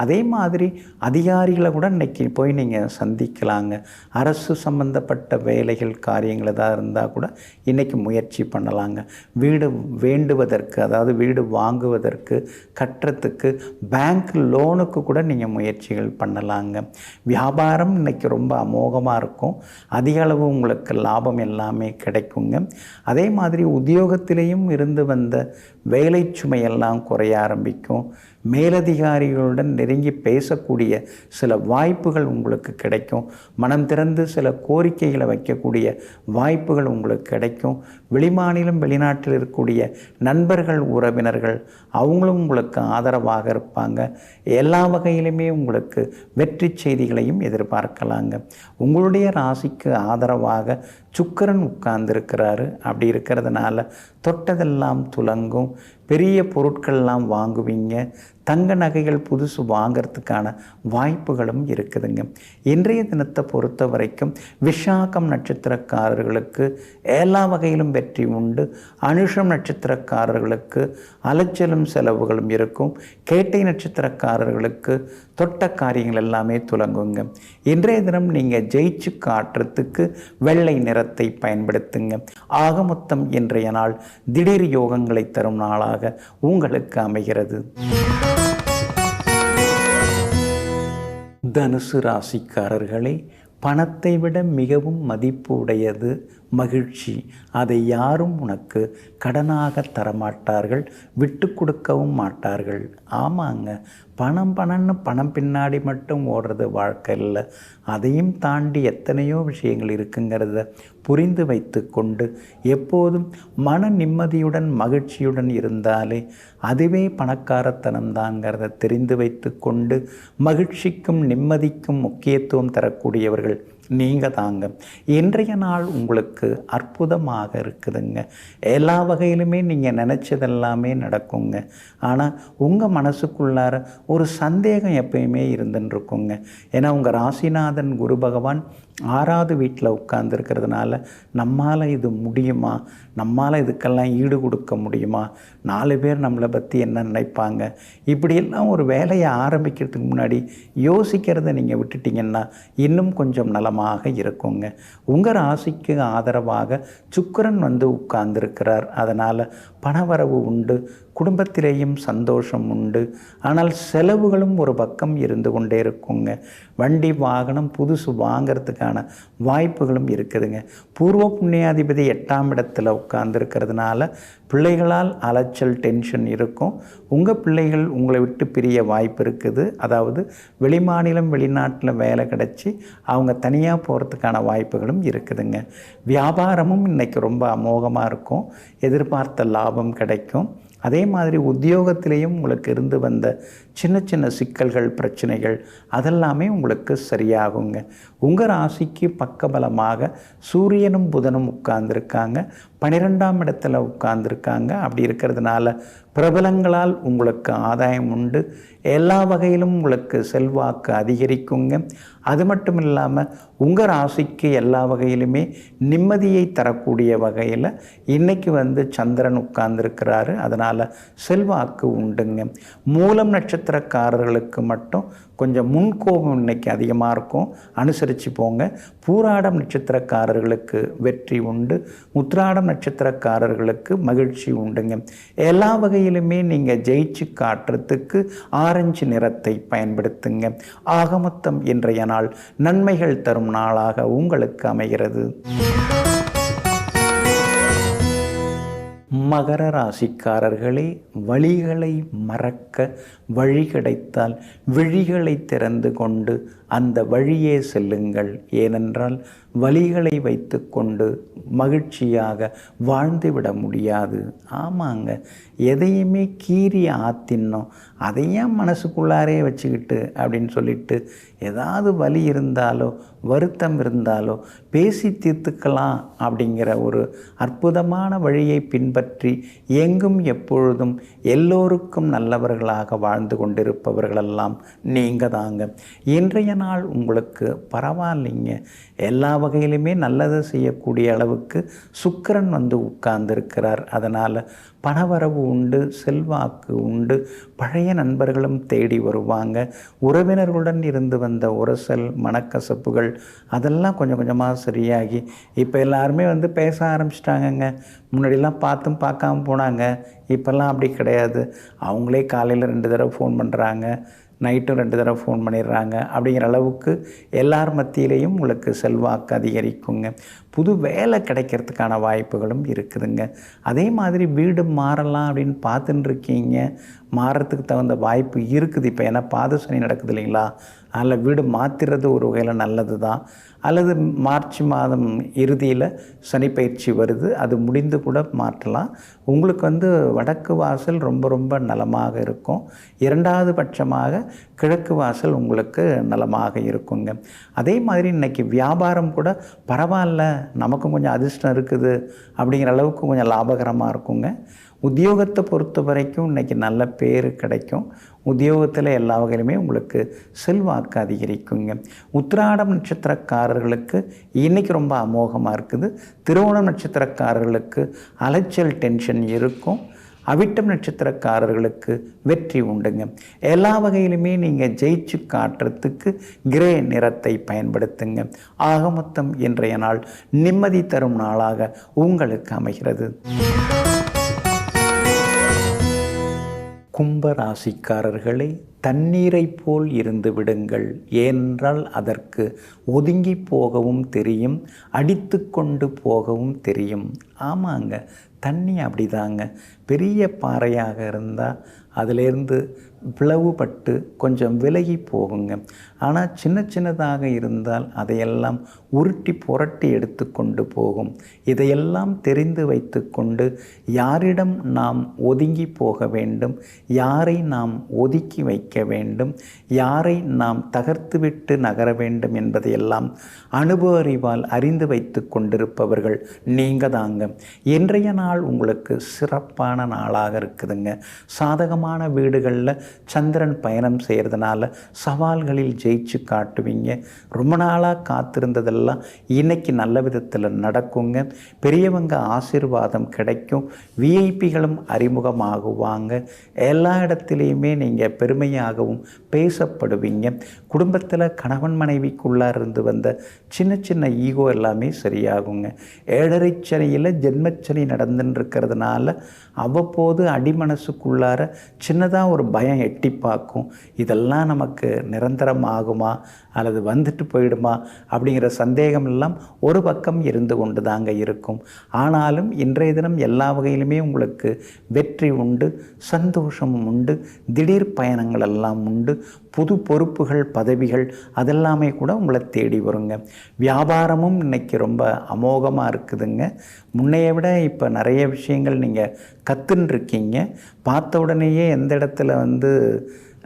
அதே மாதிரி அதிகாரிகளை கூட இன்றைக்கி போய் நீங்கள் சந்திக்கலாங்க. அரசு சம்பந்தப்பட்ட வேலைகள் காரியங்கள் எதாவது இருந்தால் கூட இன்றைக்கி முயற்சி பண்ணலாங்க. வீடு வேண்டுவதற்கு, அதாவது வீடு வாங்குவதற்கு, கட்டுறதுக்கு, பேங்க் லோனுக்கு கூட நீங்கள் முயற்சிகள் பண்ணலாங்க. வியாபாரம் இன்றைக்கி ரொம்ப அமோகமாக இருக்கும். அதிக அளவு உங்களுக்கு லாபம் எல்லாமே கிடைக்குங்க. அதே மாதிரி உத்தியோகத்திலேயும் இருந்து வந்த வேலை சுமையெல்லாம் குறைய ஆரம்பிக்கும். மேலதிகாரிகளுடன் நெருங்கி பேசக்கூடிய சில வாய்ப்புகள் உங்களுக்கு கிடைக்கும். மனம் திறந்து சில கோரிக்கைகளை வைக்கக்கூடிய வாய்ப்புகள் உங்களுக்கு கிடைக்கும். வெளிமாநிலம் வெளிநாட்டில் இருக்கக்கூடிய நண்பர்கள், உறவினர்கள் அவங்களும் உங்களுக்கு ஆதரவாக இருப்பாங்க. எல்லா வகையிலுமே உங்களுக்கு வெற்றி செய்திகளையும் எதிர்பார்க்கலாங்க. உங்களுடைய ராசிக்கு ஆதரவாக சுக்கிரன் உட்கார்ந்துருக்கிறாரு. அப்படி இருக்கிறதுனால தொட்டதெல்லாம் துலங்கும். பெரிய பொருட்கள்லாம் வாங்குவீங்க. தங்க நகைகள் புதுசு வாங்கிறதுக்கான வாய்ப்புகளும் இருக்குதுங்க. இன்றைய தினத்தை பொறுத்த வரைக்கும் விஷாகம் நட்சத்திரக்காரர்களுக்கு எல்லா வகையிலும் வெற்றி உண்டு. அனுஷம் நட்சத்திரக்காரர்களுக்கு அலைச்சலும் செலவுகளும் இருக்கும். கேட்டை நட்சத்திரக்காரர்களுக்கு தொட்ட காரியங்கள் எல்லாமே துலங்குங்க. இன்றைய தினம் நீங்கள் ஜெயிச்சு காட்டுறதுக்கு வெள்ளை நிறத்தை பயன்படுத்துங்க. ஆக மொத்தம் இன்றைய நாள் திடீர் யோகங்களை தரும் நாளாக உங்களுக்கு அமைகிறது. தனுசு ராசிக்காரர்களே, பணத்தை விட மிகவும் மதிப்பு உடையது மகிழ்ச்சி. அதை யாரும் உனக்கு கடனாக தரமாட்டார்கள், விட்டு கொடுக்கவும் மாட்டார்கள். ஆமாங்க, பணம்னு பணம் பின்னாடி மட்டும் ஓடுறது வாழ்க்கை இல்லை. அதையும் தாண்டி எத்தனையோ விஷயங்கள் இருக்குங்கிறத புரிந்து வைத்து கொண்டு எப்போதும் மன நிம்மதியுடன் மகிழ்ச்சியுடன் இருந்தாலே அதுவே பணக்காரத்தனம்தாங்கிறத தெரிந்து வைத்து கொண்டு மகிழ்ச்சிக்கும் நிம்மதிக்கும் முக்கியத்துவம் தரக்கூடியவர்கள் நீங்கள் தாங்க. இன்றைய நாள் உங்களுக்கு அற்புதமாக இருக்குதுங்க. எல்லா வகையிலுமே நீங்கள் நினச்சதெல்லாமே நடக்குங்க. ஆனால் உங்கள் மனசுக்குள்ளார ஒரு சந்தேகம் எப்பயுமே இருந்துருக்குங்க. ஏன்னா உங்கள் ராசிநாதன் குரு பகவான் 6வது வீட்டில் உட்கார்ந்துருக்கிறதுனால நம்மால் இது முடியுமா, நம்மால் இதுக்கெல்லாம் ஈடு கொடுக்க முடியுமா, 4 பேர் நம்மளை பற்றி என்ன நினைப்பாங்க, இப்படியெல்லாம் ஒரு வேலையை ஆரம்பிக்கிறதுக்கு முன்னாடி யோசிக்கிறத நீங்கள் விட்டுட்டிங்கன்னா இன்னும் கொஞ்சம் நலமாக இருக்குங்க. உங்கள் ராசிக்கு ஆதரவாக சுக்கிரன் வந்து உட்கார்ந்துருக்கிறார். அதனால் பணவரவு உண்டு, குடும்பத்திலேயும் சந்தோஷம் உண்டு. ஆனால் செலவுகளும் ஒரு பக்கம் இருந்து கொண்டே இருக்குங்க. வண்டி வாகனம் புதுசு வாங்கிறதுக்கான வாய்ப்புகளும் இருக்குதுங்க. பூர்வ புண்ணியாதிபதி 8ஆம் இடத்துல உட்கார்ந்துருக்கிறதுனால பிள்ளைகளால் அலைச்சல் டென்ஷன் இருக்கும். உங்கள் பிள்ளைகள் உங்களை விட்டு பிரிய வாய்ப்பு இருக்குது. அதாவது வெளிமாநிலம் வெளிநாட்டில் வேலை கிடச்சி அவங்க தனியாக போகிறதுக்கான வாய்ப்புகளும் இருக்குதுங்க. வியாபாரமும் இன்றைக்கி ரொம்ப அமோகமாக இருக்கும். எதிர்பார்த்த லாபம் கிடைக்கும். அதே மாதிரி உத்தியோகத்திலேயும் உங்களுக்கு இருந்து வந்த சின்ன சின்ன சிக்கல்கள், பிரச்சனைகள் அதெல்லாமே உங்களுக்கு சரியாகுங்க. உங்கள் ராசிக்கு பக்கபலமாக சூரியனும் புதனும் உட்கார்ந்துருக்காங்க. 12ஆம் இடத்துல உட்கார்ந்துருக்காங்க. அப்படி இருக்கிறதுனால பிரபலங்களால் உங்களுக்கு ஆதாயம் உண்டு. எல்லா வகையிலும் உங்களுக்கு செல்வாக்கு அதிகரிக்குங்க. அது மட்டும் இல்லாமல் உங்கள் ராசிக்கு எல்லா வகையிலுமே நிம்மதியை தரக்கூடிய வகையில் இன்றைக்கி வந்து சந்திரன் உட்கார்ந்துருக்கிறாரு. அதனால் செல்வாக்கு உண்டுங்க. மூலம் நட்சத்திர நட்சத்திரக்காரர்களுக்கு மட்டும் கொஞ்சம் முன்கோபம் இன்னைக்கு அதிகமாக இருக்கும், அனுசரித்து போங்க. பூராடம் நட்சத்திரக்காரர்களுக்கு வெற்றி உண்டு. உத்திராடம் நட்சத்திரக்காரர்களுக்கு மகிழ்ச்சி உண்டுங்க. எல்லா வகையிலுமே நீங்கள் ஜெயிச்சு காட்டுறதுக்கு ஆரஞ்சு நிறத்தை பயன்படுத்துங்க. ஆக மொத்தம் இன்றைய நாள் நன்மைகள் தரும் நாளாக உங்களுக்கு அமைகிறது. மகர ராசிக்காரர்களே, வழிகளை மறக்க வழி கிடைத்தால் விழிகளை திறந்து கொண்டு அந்த வழியே செல்லுங்கள். ஏனென்றால் வழிகளை வைத்து கொண்டு மகிழ்ச்சியாக வாழ்ந்துவிட முடியாது. ஆமாங்க, எதையுமே கீறி ஆத்தினோம், அதையும் மனசுக்குள்ளாரே வச்சுக்கிட்டு அப்படின்னு சொல்லிட்டு ஏதாவது வலி இருந்தாலோ வருத்தம் இருந்தாலோ பேசி தீர்த்துக்கலாம் அப்படிங்கிற ஒரு அற்புதமான வழியை பின்பற்றி எங்கும் எப்பொழுதும் எல்லோருக்கும் நல்லவர்களாக வாழ்ந்து கொண்டிருப்பவர்களெல்லாம் நீங்கள் தாங்க. இன்றைய நாள் உங்களுக்கு பரவாயில்லைங்க. எல்லா வகையிலுமே நல்லதை செய்யக்கூடிய அளவுக்கு சுக்கிரன் வந்து உட்கார்ந்துருக்கிறார். அதனால் பணவரவு உண்டு, செல்வாக்கு உண்டு, பழைய நண்பர்களும் தேடி வருவாங்க. உறவினர்களுடன் இருந்து வந்த உரசல் மனக்கசப்புகள் அதெல்லாம் கொஞ்சம் கொஞ்சமாக சரியாகி இப்போ எல்லாருமே வந்து பேச ஆரம்பிச்சிட்டாங்கங்க. முன்னாடிலாம் பார்த்தும் பார்க்காம போனாங்க, இப்போல்லாம் அப்படி கிடையாது. அவங்களே காலையில் 2 தடவை ஃபோன் பண்ணுறாங்க, நைட்டும் 2 தடவை ஃபோன் பண்ணிடுறாங்க. அப்படிங்கிற அளவுக்கு எல்லார் மத்தியிலையும் உங்களுக்கு செல்வாக்கு அதிகரிக்குங்க. புது வேலை கிடைக்கிறதுக்கான வாய்ப்புகளும் இருக்குதுங்க. அதே மாதிரி வீடு மாறலாம் அப்படின்னு பார்த்துட்டு இருக்கீங்க, மாறுறதுக்கு தகுந்த வாய்ப்பு இருக்குது. இப்போ ஏன்னா பாத சனி நடக்குது இல்லைங்களா, அதில் வீடு மாற்றிடுறது ஒரு வகையில் நல்லது தான். அல்லது மார்ச் மாதம் இறுதியில் சனி பயிற்சி வருது, அது முடிந்து கூட மாற்றலாம். உங்களுக்கு வந்து வடக்கு வாசல் ரொம்ப ரொம்ப நலமாக இருக்கும். 2வது பட்சமாக கிழக்கு வாசல் உங்களுக்கு நலமாக இருக்குங்க. அதே மாதிரி இன்றைக்கி வியாபாரம் கூட பரவாயில்ல, நமக்கும் கொஞ்சம் அதிர்ஷ்டம் இருக்குது அப்படிங்கிற அளவுக்கு கொஞ்சம் லாபகரமாக இருக்குங்க. உத்தியோகத்தை பொறுத்த வரைக்கும் இன்றைக்கி நல்ல பேர் கிடைக்கும். உத்தியோகத்தில் எல்லா வகையிலுமே உங்களுக்கு செல்வாக்கு அதிகரிக்குங்க. உத்திராடம் நட்சத்திரக்காரர்களுக்கு இன்றைக்கி ரொம்ப அமோகமாக இருக்குது. திருவோணம் நட்சத்திரக்காரர்களுக்கு அலைச்சல் டென்ஷன் இருக்கும். அவிட்டம் நட்சத்திரக்காரர்களுக்கு வெற்றி உண்டுங்க. எல்லா வகையிலுமே நீங்கள் ஜெயிச்சு காட்டுறதுக்கு கிரே நிறத்தை பயன்படுத்துங்க. ஆக மொத்தம் இன்றைய நாள் நிம்மதி தரும் நாளாக உங்களுக்கு அமைகிறது. கும்பராசிக்காரர்களே, தண்ணீரை போல் இருந்து விடுங்கள். ஏனென்றால் அதற்கு ஒதுங்கி போகவும் தெரியும், அடித்து கொண்டு போகவும் தெரியும். ஆமாங்க, தண்ணி அப்படிதாங்க. பெரிய பாறையாக இருந்தால் அதிலேருந்து பிளவுபட்டு கொஞ்சம் விலகி போகுங்க. ஆனால் சின்ன சின்னதாக இருந்தால் அதையெல்லாம் உருட்டி புரட்டி எடுத்து கொண்டு போகும். இதையெல்லாம் தெரிந்து வைத்து கொண்டு யாரிடம் நாம் ஒதுங்கி போக வேண்டும், யாரை நாம் ஒதுக்கி வைக்க வேண்டும், யாரை நாம் தகர்த்துவிட்டு நகர வேண்டும் என்பதையெல்லாம் அனுபவ அறிவால் அறிந்து வைத்து கொண்டிருப்பவர்கள் நீங்கள் தாங்க. இன்றைய நாள் உங்களுக்கு சிறப்பான நாளாக இருக்குதுங்க. சாதகமான வீடுகளில் சந்திரன் பயணம் செய்கிறதுனால சவால்களில் ஜெயிச்சு காட்டுவீங்க. ரொம்ப நாளாக காத்திருந்ததெல்லாம் இன்னைக்கு நல்ல விதத்தில் நடக்குங்க. பெரியவங்க ஆசீர்வாதம் கிடைக்கும். விஐபிகளும் அறிமுகமாகுவாங்க. எல்லா இடத்துலையுமே நீங்கள் பெருமையாகவும் பேசப்படுவீங்க. குடும்பத்தில் கணவன் மனைவிக்குள்ளார இருந்து வந்த சின்ன சின்ன ஈகோ எல்லாமே சரியாகுங்க. 7.5 சனியில் ஜென்மச்சனி நடந்துன்னு இருக்கிறதுனால அவ்வப்போது அடிமனசுக்குள்ளார சின்னதாக ஒரு பயம் எட்டி பார்க்கும். இதெல்லாம் நமக்கு நிரந்தரம் ஆகுமா அல்லது வந்துட்டு போயிடுமா அப்படிங்கிற சந்தேகம் எல்லாம் ஒரு பக்கம் இருந்து கொண்டு தாங்க இருக்கும். ஆனாலும் இன்றைய தினம் எல்லா வகையிலுமே உங்களுக்கு வெற்றி உண்டு, சந்தோஷமும் உண்டு, திடீர் பயணங்கள் எல்லாம் உண்டு, புது பொறுப்புகள் பதவிகள் அதெல்லாமே கூட உங்களை தேடி வருங்க. வியாபாரமும் இன்றைக்கி ரொம்ப அமோகமாக இருக்குதுங்க. முன்னைய விட இப்போ நிறைய விஷயங்கள் நீங்கள் கற்றுன்ருக்கீங்க. பார்த்த உடனேயே எந்த இடத்துல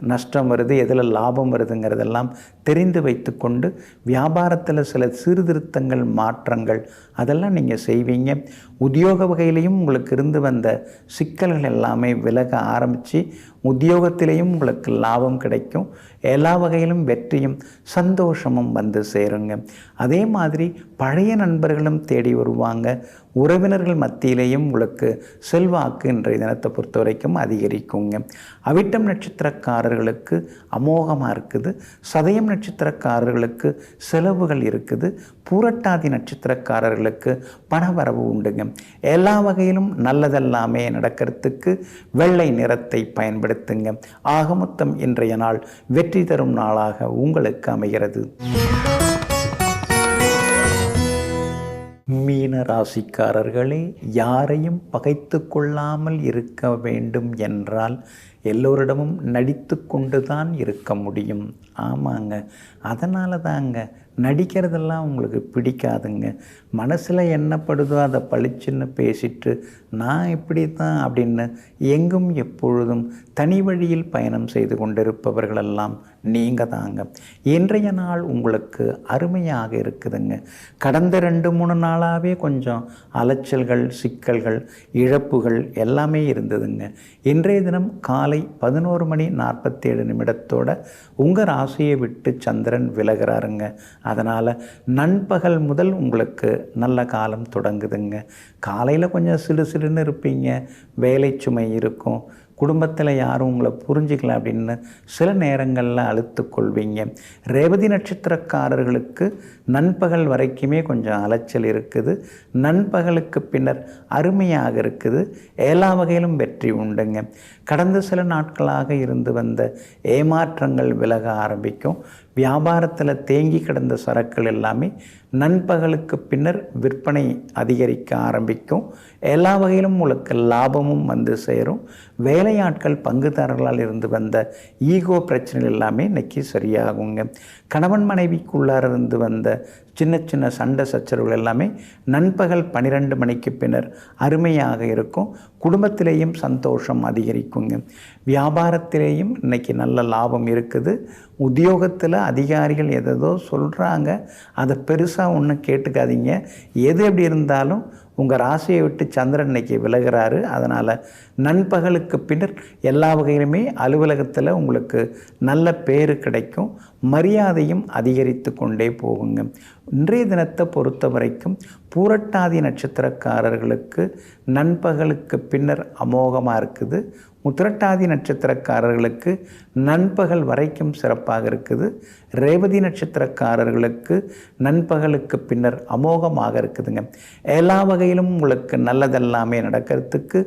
நஷ்டம் வருது, எதில் லாபம் வருதுங்கிறதெல்லாம் தெரிந்து வைத்து கொண்டு வியாபாரத்தில் சில சீர்திருத்தங்கள் மாற்றங்கள் அதெல்லாம் நீங்கள் செய்வீங்க. உத்தியோக வகையிலையும் உங்களுக்கு இருந்து வந்த சிக்கல்கள் எல்லாமே விலக ஆரம்பித்து உத்தியோகத்திலேயும் உங்களுக்கு லாபம் கிடைக்கும். எல்லா வகையிலும் வெற்றியும் சந்தோஷமும் வந்து சேருங்க. அதே மாதிரி பழைய நண்பர்களும் தேடி வருவாங்க. உறவினர்கள் மத்தியிலேயும் உங்களுக்கு செல்வாக்கு இன்றைய தினத்தை பொறுத்த வரைக்கும் அதிகரிக்குங்க. அவிட்டம் நட்சத்திரக்காரர்களுக்கு அமோகமாக இருக்குது. சதயம் நட்சத்திரக்காரர்களுக்கு செலவுகள் இருக்குது. பூரட்டாதி நட்சத்திரக்காரர்களுக்கு பணவரவு உண்டுங்க. எல்லா வகையிலும் நல்லதெல்லாமே நடக்கிறதுக்கு வெள்ளை நிறத்தை பயன்படுத்துங்க. ஆக மொத்தம் இன்றைய நாள் வெற்றி தரும் நாளாக உங்களுக்கு அமைகிறது. மீன ராசிக்காரர்களே, யாரையும் பகைத்து கொள்ளாமல் இருக்க வேண்டும் என்றால் எல்லோரிடமும் நடித்து கொண்டு தான் இருக்க முடியும். ஆமாங்க, அதனால தாங்க நடிக்கிறதெல்லாம் உங்களுக்கு பிடிக்காதுங்க. மனசில் என்னப்படுதோ அதை பளிச்சுன்னு பேசிட்டு நான் இப்படி தான் அப்படின்னு எங்கும் எப்பொழுதும் தனி வழியில் பயணம் செய்து கொண்டிருப்பவர்களெல்லாம் நீங்கள் தாங்க. இன்றைய நாள் உங்களுக்கு அருமையாக இருக்குதுங்க. கடந்த 2-3 நாளாகவே கொஞ்சம் அலைச்சல்கள், சிக்கல்கள், இழப்புகள் எல்லாமே இருந்ததுங்க. இன்றைய தினம் காலை 11:47 உங்கள் ராசியை விட்டு சந்திரன் விலகிறாருங்க. அதனால் நண்பகல் முதல் உங்களுக்கு நல்ல காலம் தொடங்குதுங்க. காலையில் கொஞ்சம் சிடுசிடுன்னு இருப்பீங்க, வேலை சுமை இருக்கும், குடும்பத்தில் யாரும் உங்களை புரிஞ்சிக்கல அப்படின்னு சில நேரங்களில் அழுத்து கொள்வீங்க. ரேவதி நட்சத்திரக்காரர்களுக்கு நண்பகல் வரைக்குமே கொஞ்சம் அலைச்சல் இருக்குது. நண்பகலுக்கு பின்னர் அருமையாக இருக்குது. எல்லா வகையிலும் வெற்றி உண்டுங்க. கடந்த சில நாட்களாக இருந்து வந்த ஏமாற்றங்கள் விலக ஆரம்பிக்கும். வியாபாரத்தில் தேங்கி கிடந்த சரக்குகள் எல்லாமே நண்பகலுக்கு பின்னர் விற்பனை அதிகரிக்க ஆரம்பிக்கும். எல்லா வகையிலும் உங்களுக்கு லாபமும் வந்து சேரும். வேலையாட்கள் பங்குதாரர்களால் இருந்து வந்த ஈகோ பிரச்சனைகள் எல்லாமே இன்னைக்கு சரியாகுங்க. கணவன் மனைவிக்குள்ளார இருந்து வந்த சின்ன சின்ன சண்டை சச்சரவுகள் எல்லாமே நண்பகல் 12 மணிக்கு பின்னர் அருமையாக இருக்கும். குடும்பத்திலேயும் சந்தோஷம் அதிகரிக்குங்க. வியாபாரத்திலேயும் இன்றைக்கி நல்ல லாபம் இருக்குது. உத்தியோகத்தில் அதிகாரிகள் எதோ சொல்கிறாங்க, அதை பெருசாக ஒன்றும் கேட்டுக்காதீங்க. எது எப்படி இருந்தாலும் உங்கள் ராசியை விட்டு சந்திரன் இன்னைக்கு விலகிறாரு. அதனால் நண்பகலுக்கு பின்னர் எல்லா வகையிலுமே அலுவலகத்தில் உங்களுக்கு நல்ல பேர் கிடைக்கும். மரியாதையும் அதிகரித்து கொண்டே போகுங்க. இன்றைய தினத்தை பொறுத்த வரைக்கும் பூரட்டாதி நட்சத்திரக்காரர்களுக்கு நண்பகலுக்கு பின்னர் அமோகமாக இருக்குது. உத்திரட்டாதி நட்சத்திரக்காரர்களுக்கு நண்பகல் வரைக்கும் சிறப்பாக இருக்குது. ரேவதி நட்சத்திரக்காரர்களுக்கு நண்பகலுக்கு பின்னர் அமோகமாக இருக்குதுங்க. எல்லா வகையிலும் உங்களுக்கு நல்லதெல்லாமே நடக்கிறதுக்கு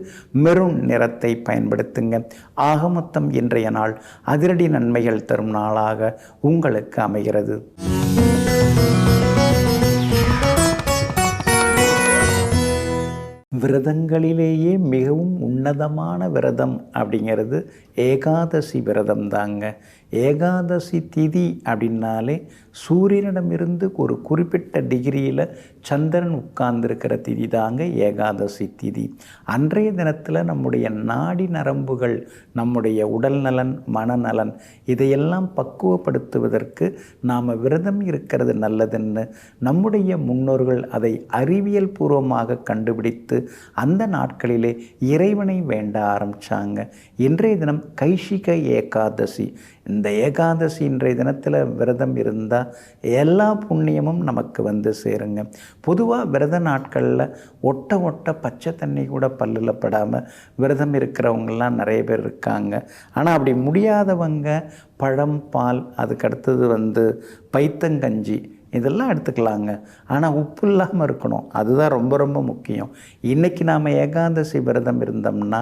மெரூன் நிறத்தை பயன்படுத்துங்க. ஆக மொத்தம் இன்றைய நாள் அதிரடி நன்மைகள் தரும் நாளாக உங்களுக்கு அமைகிறது. விரதங்களிலேயே மிகவும் உன்னதமான விரதம் அப்படிங்கிறது ஏகாதசி விரதம் தாங்க. ஏகாதசி திதி அப்படின்னாலே சூரியனிடமிருந்து ஒரு குறிப்பிட்ட டிகிரியில் சந்திரன் உட்கார்ந்துருக்கிற திதி தாங்க ஏகாதசி திதி. அன்றைய தினத்தில் நம்முடைய நாடி நரம்புகள், நம்முடைய உடல் நலன், மனநலன் இதையெல்லாம் பக்குவப்படுத்துவதற்கு நாம் விரதம் இருக்கிறது நல்லதுன்னு நம்முடைய முன்னோர்கள் அதை அறிவியல் பூர்வமாக கண்டுபிடித்து அந்த நாட்களிலே இறைவனை வேண்ட ஆரம்பித்தாங்க. இன்றைய தினம் கைஷிக ஏகாதசி. இந்த ஏகாதசி இன்றைய தினத்தில் விரதம் இருந்தால் எல்லா புண்ணியமும் நமக்கு வந்து சேருங்க. பொதுவாக விரத நாட்களில் ஒட்ட பச்சை தண்ணி கூட பல்லில் படாமல் விரதம் இருக்கிறவங்கெல்லாம் நிறைய பேர் இருக்காங்க. ஆனால் அப்படி முடியாதவங்க பழம், பால், அதுக்கடுத்தது பைத்தங்கஞ்சி இதெல்லாம் எடுத்துக்கலாங்க. ஆனால் உப்பு இல்லாமல் இருக்கணும். அதுதான் ரொம்ப ரொம்ப முக்கியம். இன்றைக்கி நாம் ஏகாதசி விரதம் இருந்தோம்னா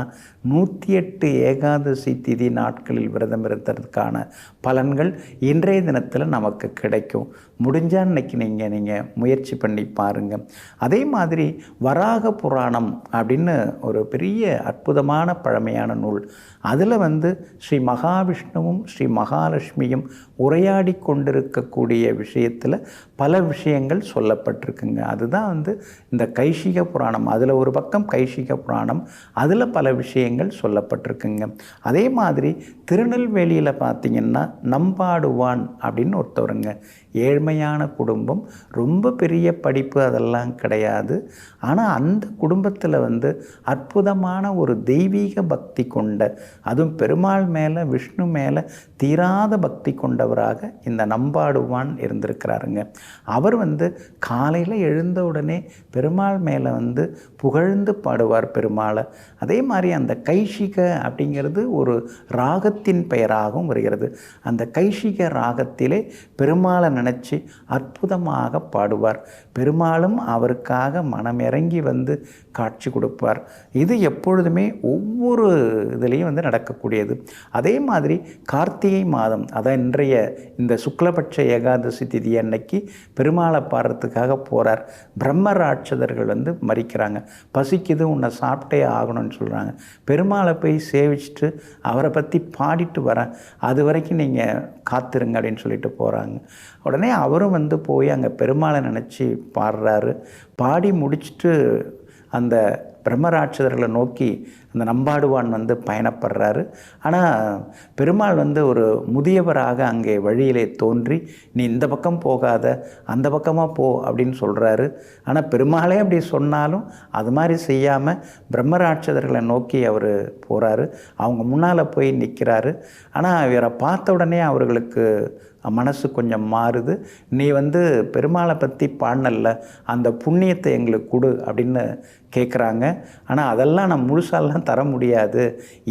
108 ஏகாதசி திதி நாட்களில் விரதம் இருந்ததுக்கான பலன்கள் இன்றைய தினத்தில் நமக்கு கிடைக்கும். முடிஞ்சால் இன்றைக்கி நீங்கள் முயற்சி பண்ணி பாருங்கள். அதே மாதிரி வராக புராணம் அப்படின்னு ஒரு பெரிய அற்புதமான பழமையான நூல். அதில் ஸ்ரீ மகாவிஷ்ணுவும் ஸ்ரீ மகாலட்சுமியும் உரையாடி கொண்டிருக்கக்கூடிய விஷயத்தில் பல விஷயங்கள் சொல்லப்பட்டிருக்குங்க. அதுதான் இந்த கைஷிக புராணம். அதில் ஒரு பக்கம் கைஷிக புராணம், அதில் பல விஷயங்கள் சொல்லப்பட்டிருக்குங்க. அதே மாதிரி திருநெல்வேலியில் பார்த்திங்கன்னா நம்பாடுவான் அப்படின்னு ஒருத்தவருங்க. ஏழ்மையான குடும்பம், ரொம்ப பெரிய படிப்பு அதெல்லாம் கிடையாது. ஆனால் அந்த குடும்பத்தில் அற்புதமான ஒரு தெய்வீக பக்தி கொண்ட, அதுவும் பெருமாள் மேலே விஷ்ணு மேலே தீராத பக்தி கொண்டவராக இந்த நம்பாடுவான் இருந்திருக்கிறாருங்க. அவர் காலையில் எழுந்த உடனே பெருமாள் மேலே புகழ்ந்து பாடுவார் பெருமாளை. அதே மாதிரி அந்த கைஷிக அப்படிங்கிறது ஒரு ராகத்தின் பெயராகவும் வருகிறது. அந்த கைஷிக ராகத்திலே பெருமாளை நினச்சி அற்புதமாக பாடுவார். பெருமாளும் அவருக்காக மனமிறங்கி காட்சி கொடுப்பார். இது எப்பொழுதுமே ஒவ்வொரு இதுலேயும் நடக்கக்கூடியது. அதே மாதிரி கார்த்திகை மாதம், அதான் இன்றைய இந்த சுக்லபட்ச ஏகாதசி திதி அன்னைக்கு பெருமாளை பாடுறதுக்காக போகிறார். பிரம்ம ராட்சதர்கள் மறிக்கிறாங்க. பசிக்குது, உன்னை சாப்பிட்டே ஆகணும்னு சொல்கிறாங்க. பெருமாளை போய் சேவிச்சுட்டு அவரை பற்றி பாடிட்டு வரேன், அது வரைக்கும் நீங்கள் காத்திருங்க அப்படின்னு சொல்லிட்டு போகிறாங்க. உடனே அவரும் போய் அங்கே பெருமாளை நினச்சி பாடுறாரு. பாடி முடிச்சுட்டு அந்த பிரம்மராட்சதர்களை நோக்கி அந்த நம்பாடுவான் பயணப்படுறாரு. ஆனால் பெருமாள் ஒரு முதியவராக அங்கே வழியிலே தோன்றி, நீ இந்த பக்கம் போகாத, அந்த பக்கமாக போ அப்படின்னு சொல்கிறாரு. ஆனால் பெருமாளே அப்படி சொன்னாலும் அது மாதிரி செய்யாமல் பிரம்மராட்சதர்களை நோக்கி அவர் போகிறாரு. அவங்க முன்னால் போய் நிற்கிறாரு. ஆனால் இவரை பார்த்த உடனே அவர்களுக்கு மனசு கொஞ்சம் மாறுது. நீ பெருமாளை பற்றி பாடினல்ல, அந்த புண்ணியத்தை எங்களுக்கு கொடு அப்படின்னு கேட்குறாங்க. ஆனால் அதெல்லாம் நான் முழுசாலாம் தர முடியாது,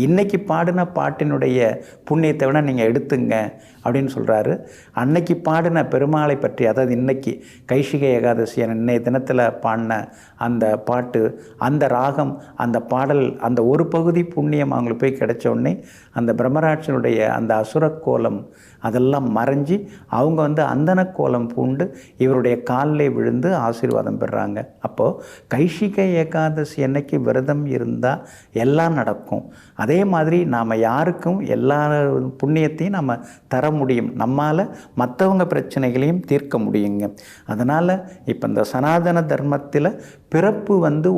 இன்றைக்கி பாடின பாட்டினுடைய புண்ணியத்தை வேணால் நீங்கள் எடுத்துங்க அப்படின்னு சொல்கிறாரு. அன்னைக்கு பாடின பெருமாளை பற்றி, அதாவது இன்றைக்கி கைஷிக ஏகாதசி இன்னைய தினத்தில் பாடின அந்த பாட்டு, அந்த ராகம், அந்த பாடல், அந்த ஒரு பகுதி புண்ணியம் அவங்களுக்கு போய் கிடைச்ச உடனே அந்த பிரம்மராட்சனுடைய அந்த அசுரக்கோலம் அதெல்லாம் மறைஞ்சி அவங்க அந்தன கோலம் பூண்டு இவருடைய காலில் விழுந்து ஆசீர்வாதம் பெறுறாங்க. அப்போது கைஷிக ஏகாதசி அன்னைக்கு விரதம் இருந்தால் எல்லாம் நடக்கும். அதே மாதிரி நாம் யாருக்கும் எல்லா புண்ணியத்தையும் நம்ம தர முடியும், நம்மால் மற்றவங்க பிரச்சனைகளையும் தீர்க்க முடியுங்க. அதனால் இப்போ இந்த சனாதன தர்மத்தில் பிறப்பு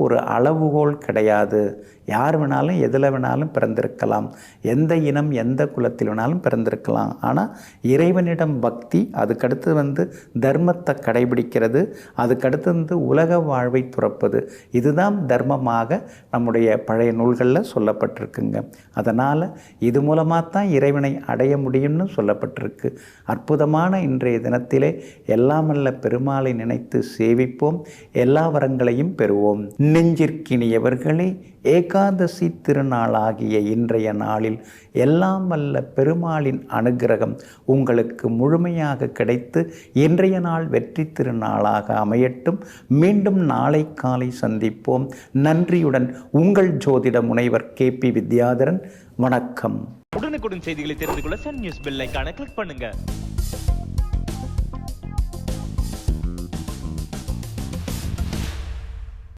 ஒரு அளவுகோல் கிடையாது. யார் வேணாலும் எதில் வேணாலும் பிறந்திருக்கலாம், எந்த இனம் எந்த குலத்தில் வேணாலும் பிறந்திருக்கலாம். ஆனால் இறைவனிடம் பக்தி, அதுக்கடுத்து தர்மத்தை கடைபிடிக்கிறது, அதுக்கடுத்து உலக வாழ்வை துறப்பது, இதுதான் தர்மமாக நம்முடைய பழைய நூல்களில் சொல்லப்பட்டிருக்குங்க. அதனால் இது மூலமாக தான் இறைவனை அடைய முடியும்னு சொல்லப்பட்டிருக்கு. அற்புதமான இன்றைய தினத்திலே எல்லாமல்ல பெருமாளை நினைத்து சேவிப்போம், எல்லா வரங்களையும் பெறுவோம். நெஞ்சிற்கினியவர்களே, ஏகாதசி திருநாளாகிய இன்றைய நாளில் எல்லாம் வல்ல பெருமாளின் அனுகிரகம் உங்களுக்கு முழுமையாக கிடைத்து இன்றைய நாள் வெற்றி திருநாளாக அமையட்டும். மீண்டும் நாளை காலை சந்திப்போம். நன்றியுடன் உங்கள் ஜோதிட முனைவர் KP வித்யாதரன். வணக்கம். உடனுக்குடன் செய்திகளை தெரிந்து கொள்ள சன் நியூஸ் பெல் ஐகானை கிளிக் பண்ணுங்க.